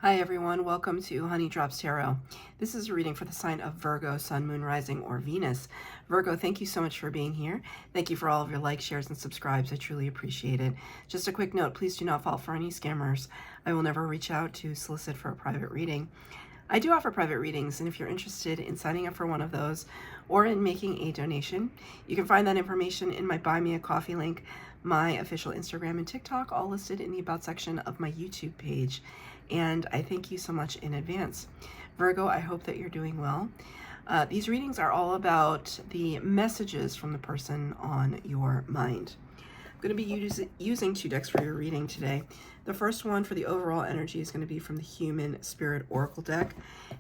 Hi everyone, welcome to Honey Drops Tarot. This is a reading for the sign of Virgo, Sun, Moon, Rising, or Venus. Virgo, thank you so much for being here. Thank you for all of your likes, shares, and subscribes. I truly appreciate it. Just a quick note, please do not fall for any scammers. I will never reach out to solicit for a private reading. I do offer private readings, and if you're interested in signing up for one of those or in making a donation, you can find that information in my Buy Me a Coffee link, my official Instagram and TikTok, all listed in the About section of my YouTube page. And I thank you so much in advance. Virgo, I hope that you're doing well. These readings are all about the messages from the person on your mind. I'm going to be using two decks for your reading today. The first one for the overall energy is going to be from the Human Spirit Oracle deck.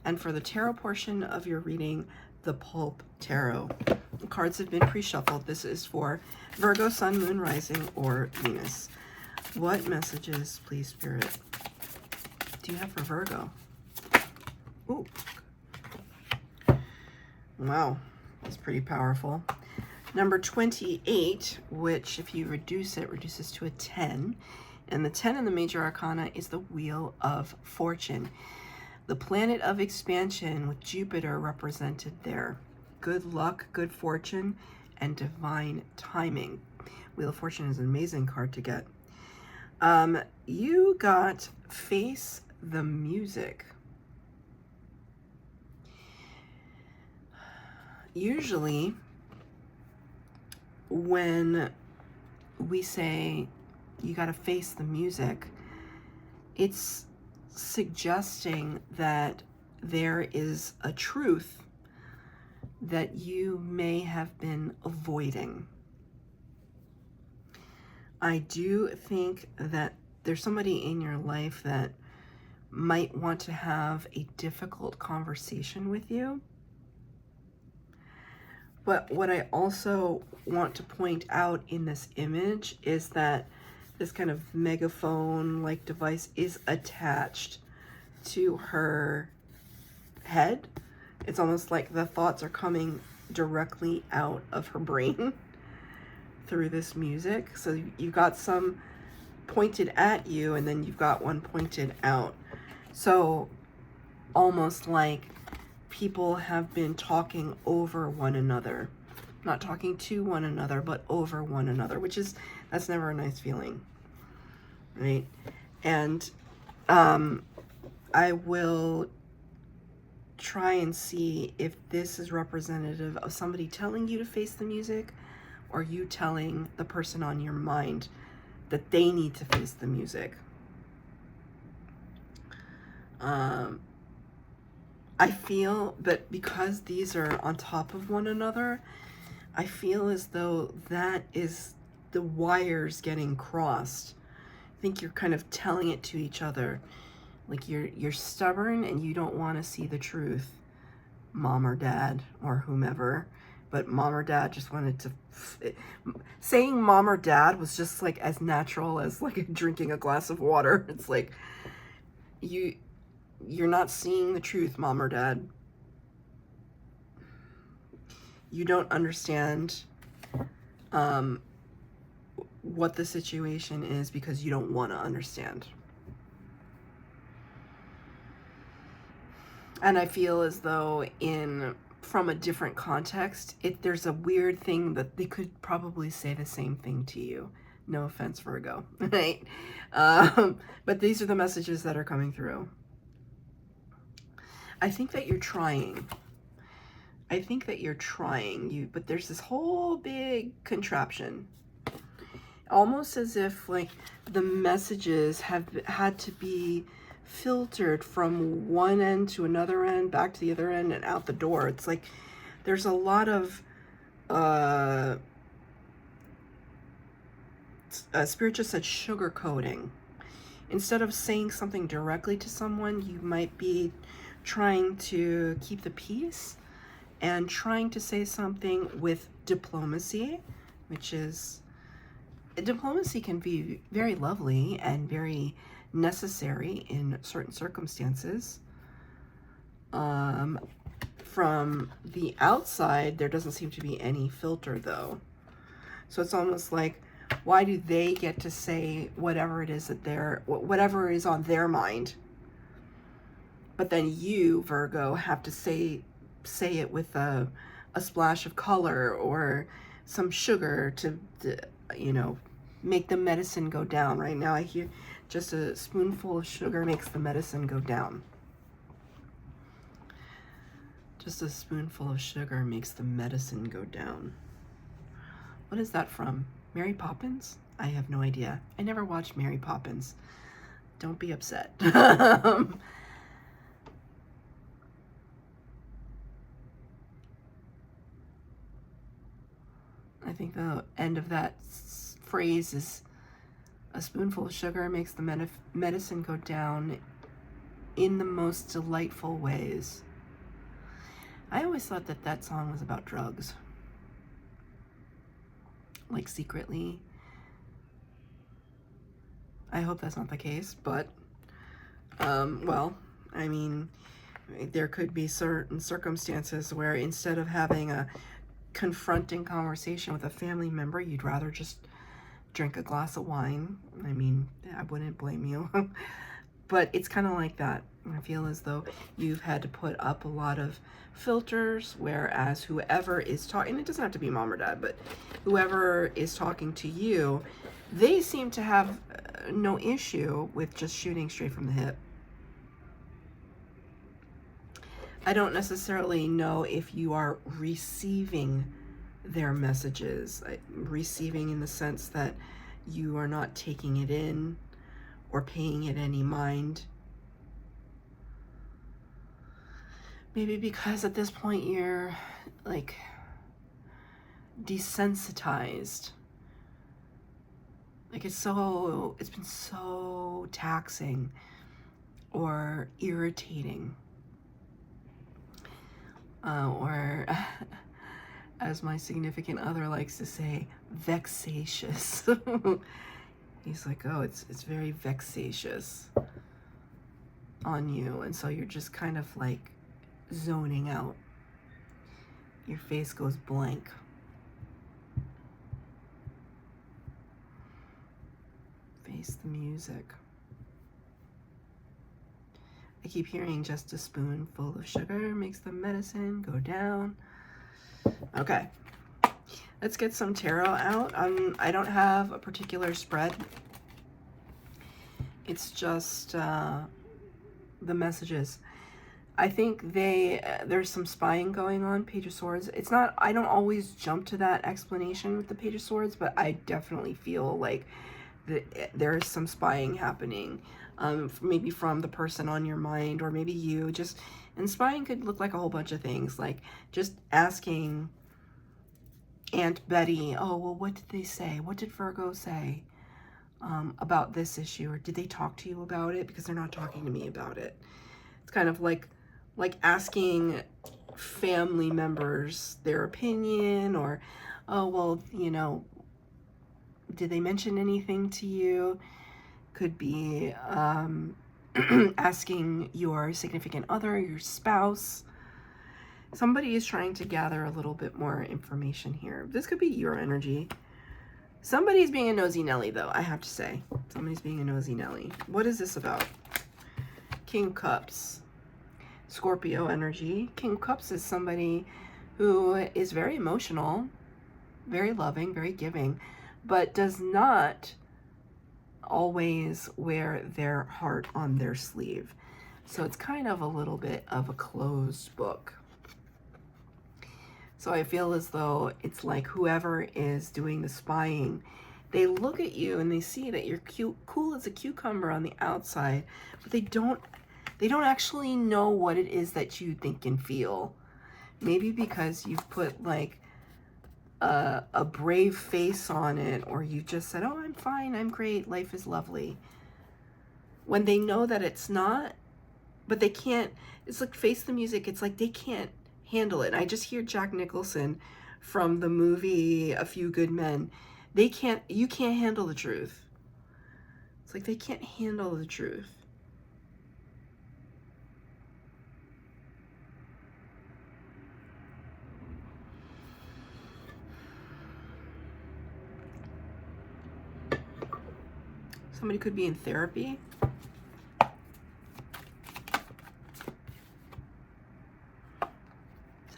And for the tarot portion of your reading, the Pulp Tarot. The cards have been pre-shuffled. This is for Virgo, Sun, Moon, Rising, or Venus. What messages, please, Spirit, do you have for Virgo? Ooh. Wow, that's pretty powerful. Number 28, which if you reduce it, reduces to a 10. And the 10 in the major arcana is the Wheel of Fortune. The planet of expansion with Jupiter represented there. Good luck, good fortune, and divine timing. Wheel of Fortune is an amazing card to get. You got Face the Music. Usually, when we say you got to face the music, it's suggesting that there is a truth that you may have been avoiding. I do think that there's somebody in your life that might want to have a difficult conversation with you. But what I also want to point out in this image is that this kind of megaphone-like device is attached to her head. It's almost like the thoughts are coming directly out of her brain through this music. So you've got some pointed at you, and then you've got one pointed out. So almost like people have been talking over one another. Not talking to one another, but over one another, that's never a nice feeling, right? And I will try and see if this is representative of somebody telling you to face the music, or you telling the person on your mind that they need to face the music. I feel that because these are on top of one another, I feel as though that is the wires getting crossed. I think you're kind of telling it to each other. Like you're stubborn and you don't want to see the truth, mom or dad or whomever. But mom or dad just wanted to... saying mom or dad was just like as natural as like drinking a glass of water. It's like you're not seeing the truth, mom or dad. You don't understand what the situation is because you don't want to understand. And I feel as though from a different context, there's a weird thing that they could probably say the same thing to you. No offense, Virgo, right? But these are the messages that are coming through. I think that you're trying. But there's this whole big contraption. Almost as if like the messages have had to be filtered from one end to another end, back to the other end, and out the door. It's like there's a lot of Spirit just said sugarcoating. Instead of saying something directly to someone, you might be trying to keep the peace and trying to say something with diplomacy, which is... diplomacy can be very lovely and very necessary in certain circumstances. From the outside, there doesn't seem to be any filter, though. So it's almost like, why do they get to say whatever it is that whatever is on their mind? but then you, Virgo, have to say it with a splash of color or some sugar to, you know, make the medicine go down. Right now I hear just a spoonful of sugar makes the medicine go down. Just a spoonful of sugar makes the medicine go down. What is that from? Mary Poppins? I have no idea. I never watched Mary Poppins. Don't be upset. I think the end of that phrase is a spoonful of sugar makes the medicine go down in the most delightful ways. I always thought that that song was about drugs. Like secretly. I hope that's not the case, but, well, I mean, there could be certain circumstances where instead of having a confronting conversation with a family member, you'd rather just drink a glass of wine. I mean, I wouldn't blame you. But it's kind of like that. I feel as though you've had to put up a lot of filters, whereas whoever is talking, and it doesn't have to be mom or dad, but whoever is talking to you, they seem to have no issue with just shooting straight from the hip. I don't necessarily know if you are receiving their messages, receiving in the sense that you are not taking it in or paying it any mind. Maybe because at this point you're like desensitized. Like it's been so taxing or irritating. Or as my significant other likes to say, vexatious. He's like, oh, it's very vexatious on you. And so you're just kind of like zoning out. Your face goes blank. Face the music. I keep hearing just a spoonful of sugar makes the medicine go down. Okay, let's get some tarot out. I don't have a particular spread. It's just the messages. I think there's some spying going on. Page of Swords. It's not, I don't always jump to that explanation with the Page of Swords, but I definitely feel like there is some spying happening. Maybe from the person on your mind, or maybe you just, and spying could look like a whole bunch of things, like just asking Aunt Betty, oh, well, what did they say? What did Virgo say about this issue? Or did they talk to you about it? Because they're not talking to me about it. It's kind of like asking family members their opinion, or, oh, well, you know, did they mention anything to you? Could be asking your significant other, your spouse. Somebody is trying to gather a little bit more information here. This could be your energy. Somebody's being a nosy Nelly, though, I have to say. Somebody's being a nosy Nelly. What is this about? King of Cups. Scorpio energy. King of Cups is somebody who is very emotional, very loving, very giving, but does not always wear their heart on their sleeve. So it's kind of a little bit of a closed book. So I feel as though it's like whoever is doing the spying, they look at you and they see that you're cute, cool as a cucumber on the outside, but they don't actually know what it is that you think and feel. Maybe because you've put like a brave face on it, or you just said, oh, I'm fine, I'm great, life is lovely. When they know that it's not, but they can't, it's like Face the Music, it's like they can't handle it. I just hear Jack Nicholson from the movie A Few Good Men. You can't handle the truth. It's like they can't handle the truth. Somebody could be in therapy.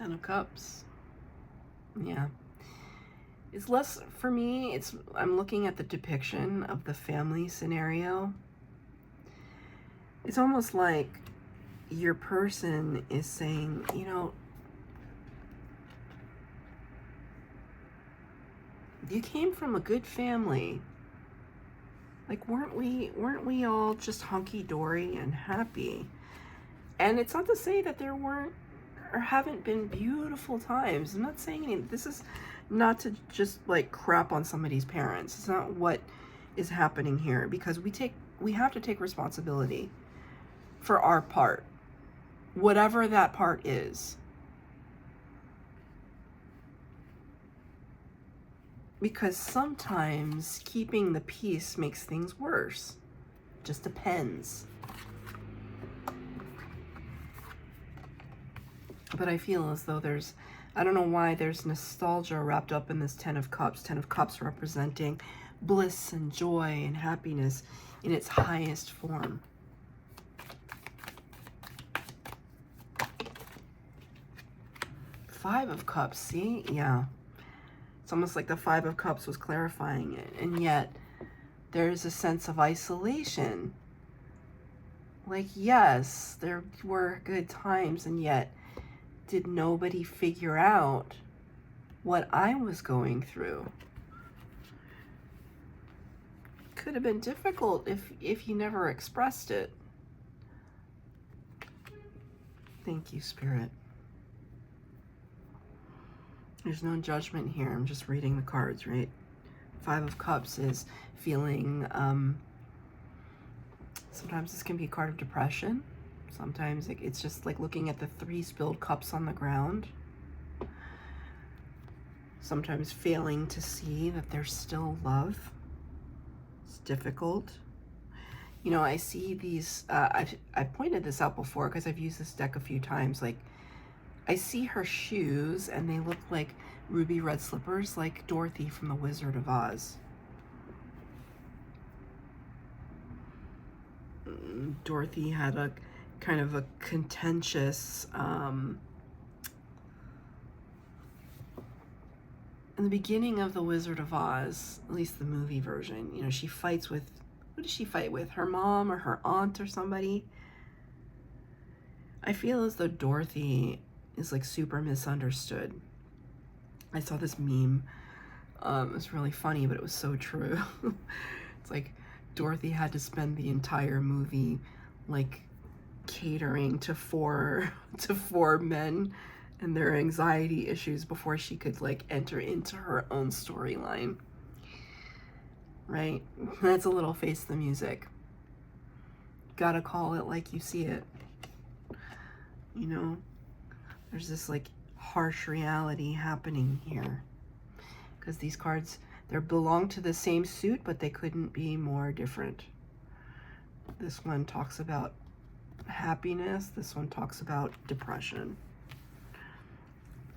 Ten of Cups. Yeah. It's less, for me, I'm looking at the depiction of the family scenario. It's almost like your person is saying, you know, you came from a good family. Like, weren't we all just hunky-dory and happy? And it's not to say that there weren't or haven't been beautiful times. I'm not saying anything. This is not to just like crap on somebody's parents. It's not what is happening here, because we have to take responsibility for our part, whatever that part is. Because sometimes keeping the peace makes things worse. Just depends. But I feel as though I don't know why there's nostalgia wrapped up in this Ten of Cups. Ten of Cups representing bliss and joy and happiness in its highest form. Five of Cups, see? Yeah. It's almost like the Five of Cups was clarifying it. And yet, there's a sense of isolation. Like, yes, there were good times, and yet, did nobody figure out what I was going through? Could have been difficult if you never expressed it. Thank you, Spirit. There's no judgment here. I'm just reading the cards, right? Five of Cups is feeling, sometimes this can be a card of depression. Sometimes it's just like looking at the 3 spilled cups on the ground. Sometimes failing to see that there's still love. It's difficult. You know, I see these, I pointed this out before because I've used this deck a few times. Like, I see her shoes and they look like ruby red slippers, like Dorothy from The Wizard of Oz. Dorothy had a kind of a contentious, in the beginning of The Wizard of Oz, at least the movie version, you know, she fights with, who does she fight with? Her mom or her aunt or somebody? I feel as though Dorothy is like super misunderstood. I saw this meme. It was really funny, but it was so true. It's like Dorothy had to spend the entire movie like catering to four men and their anxiety issues before she could like enter into her own storyline. Right? That's a little Face the Music. Gotta call it like you see it. You know, there's this like harsh reality happening here, because these cards, they belong to the same suit, but they couldn't be more different. This one talks about happiness. This one talks about depression,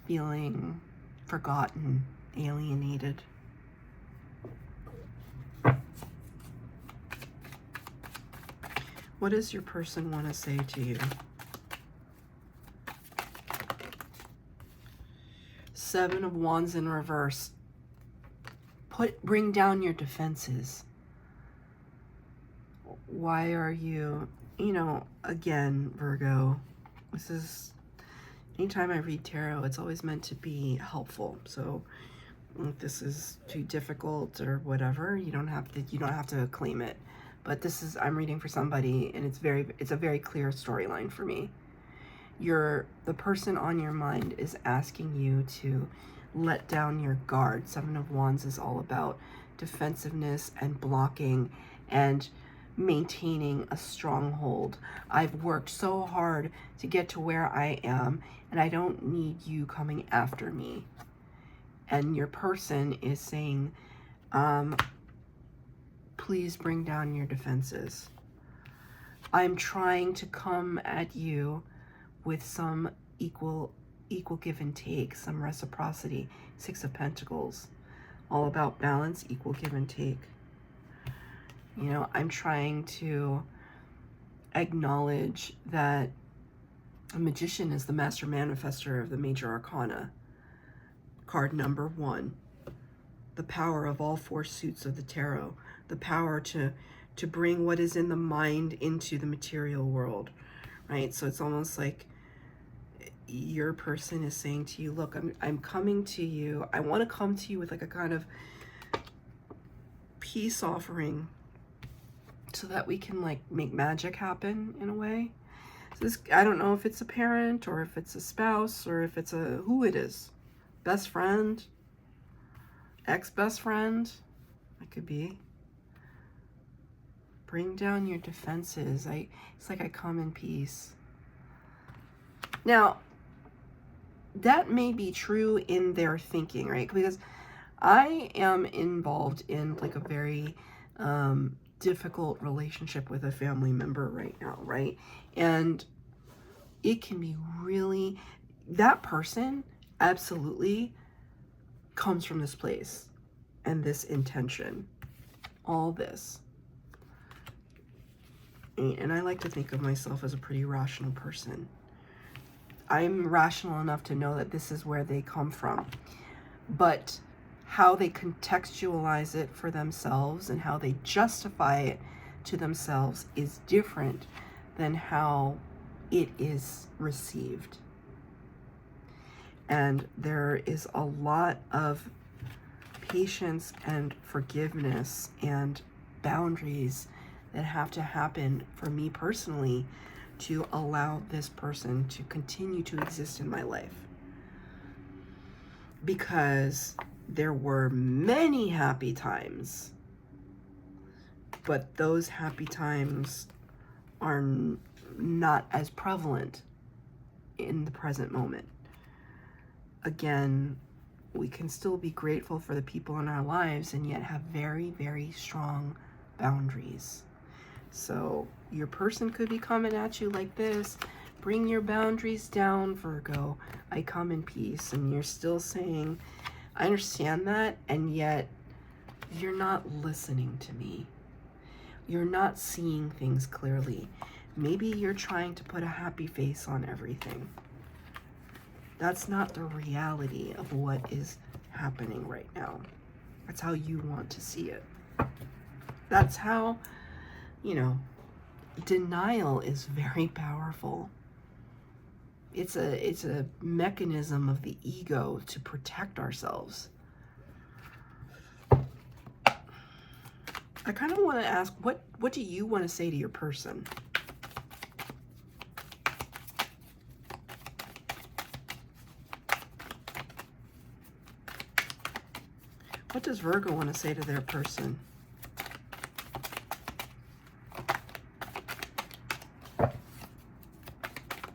feeling forgotten, alienated. What does your person want to say to you? Seven of Wands in reverse. Bring down your defenses. Why are you, you know, again, Virgo, this is, anytime I read tarot, it's always meant to be helpful. So if this is too difficult or whatever, you don't have to claim it. But this is, I'm reading for somebody, and it's a very clear storyline for me. The person on your mind is asking you to let down your guard. Seven of Wands is all about defensiveness and blocking and maintaining a stronghold. I've worked so hard to get to where I am, and I don't need you coming after me. And your person is saying, please bring down your defenses. I'm trying to come at you with some equal give and take, some reciprocity. Six of Pentacles, all about balance, equal give and take. You know, I'm trying to acknowledge that A magician is the master manifester of the major arcana. Card number 1. The power of all 4 suits of the tarot. The power to bring what is in the mind into the material world, right? So it's almost like your person is saying to you, look, I'm coming to you. I want to come to you with like a kind of peace offering so that we can like make magic happen in a way. So this, I don't know if it's a parent or if it's a spouse or if it's who it is. Best friend, ex-best friend, it could be. Bring down your defenses. It's like I come in peace. Now, that may be true in their thinking, right? Because I am involved in like a very difficult relationship with a family member right now, right? And it can be really, that person absolutely comes from this place and this intention, all this. And I like to think of myself as a pretty rational person. I'm rational enough to know that this is where they come from. But how they contextualize it for themselves and how they justify it to themselves is different than how it is received. And there is a lot of patience and forgiveness and boundaries that have to happen for me personally to allow this person to continue to exist in my life. Because there were many happy times, but those happy times are not as prevalent in the present moment. Again, we can still be grateful for the people in our lives and yet have very, very strong boundaries. So your person could be coming at you like this. Bring your boundaries down, Virgo. I come in peace. And you're still saying, I understand that, and yet you're not listening to me. You're not seeing things clearly. Maybe you're trying to put a happy face on everything. That's not the reality of what is happening right now. That's how you want to see it. That's how, you know, denial is very powerful. It's a mechanism of the ego to protect ourselves. I kind of want to ask, what do you want to say to your person? What does Virgo want to say to their person?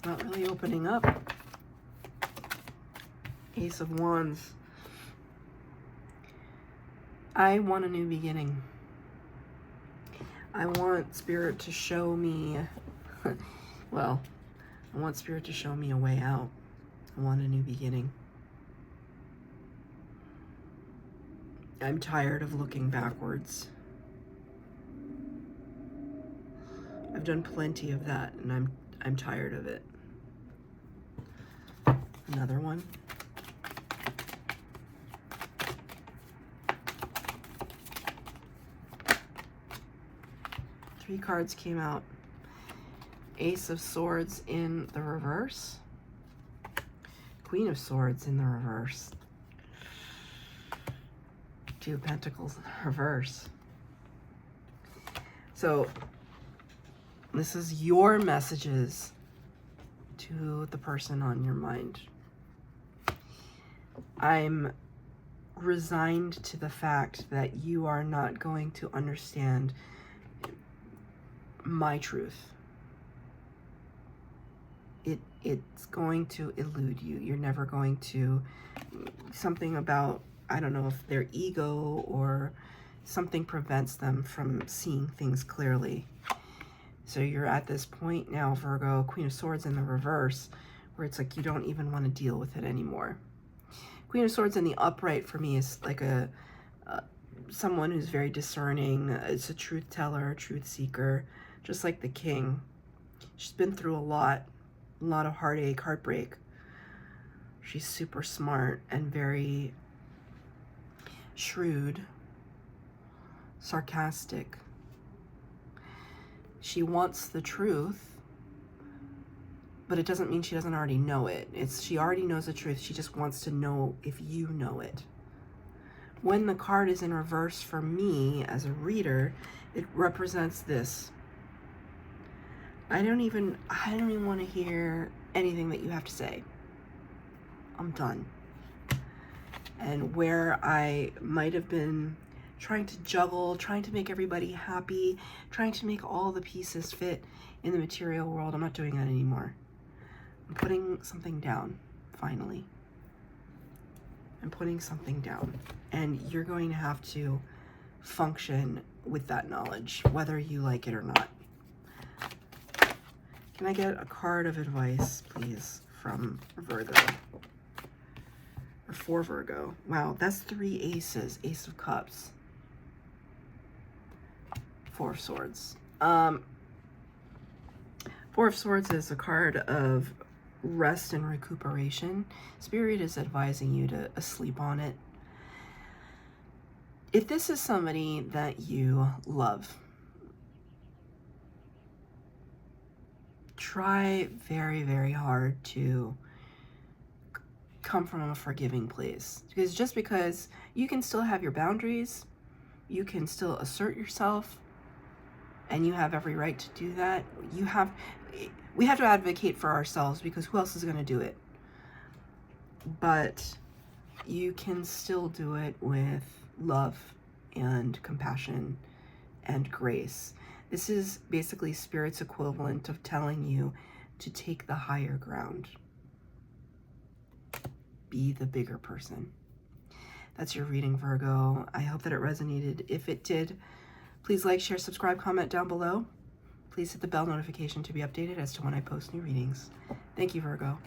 Not really opening up. Ace of Wands. I want a new beginning. I want Spirit to show me, well, I want Spirit to show me a way out. I want a new beginning. I'm tired of looking backwards. I've done plenty of that, and I'm tired of it. Another one. Three cards came out. Ace of Swords in the reverse. Queen of Swords in the reverse. Two of Pentacles in the reverse. So this is your messages to the person on your mind. I'm resigned to the fact that you are not going to understand my truth. It's going to elude you. You're never going to, something about, I don't know if their ego or something prevents them from seeing things clearly. So you're at this point now, Virgo, Queen of Swords in the reverse, where it's like you don't even want to deal with it anymore. Queen of Swords in the upright for me is like someone who's very discerning. It's a truth teller, truth seeker, just like the King. She's been through a lot. a lot of heartache, heartbreak. She's super smart and very shrewd, sarcastic. She wants the truth, but it doesn't mean she doesn't already know it. She already knows the truth. She just wants to know if you know it. When the card is in reverse for me as a reader, it represents this. I don't even want to hear anything that you have to say. I'm done. And where I might have been trying to juggle, trying to make everybody happy, trying to make all the pieces fit in the material world, I'm not doing that anymore. I'm putting something down, finally. I'm putting something down. And you're going to have to function with that knowledge, whether you like it or not. Can I get a card of advice, please, from Virgo? Or for Virgo? Wow, that's 3 aces. Ace of Cups. 4 of Swords. 4 of Swords is a card of rest and recuperation. Spirit is advising you to sleep on it. If this is somebody that you love, try very, very hard to come from a forgiving place. Because just because you can still have your boundaries, you can still assert yourself, and you have every right to do that. We have to advocate for ourselves, because who else is going to do it? But you can still do it with love and compassion and grace. This is basically Spirit's equivalent of telling you to take the higher ground. Be the bigger person. That's your reading, Virgo. I hope that it resonated. If it did, please like, share, subscribe, comment down below. Please hit the bell notification to be updated as to when I post new readings. Thank you, Virgo.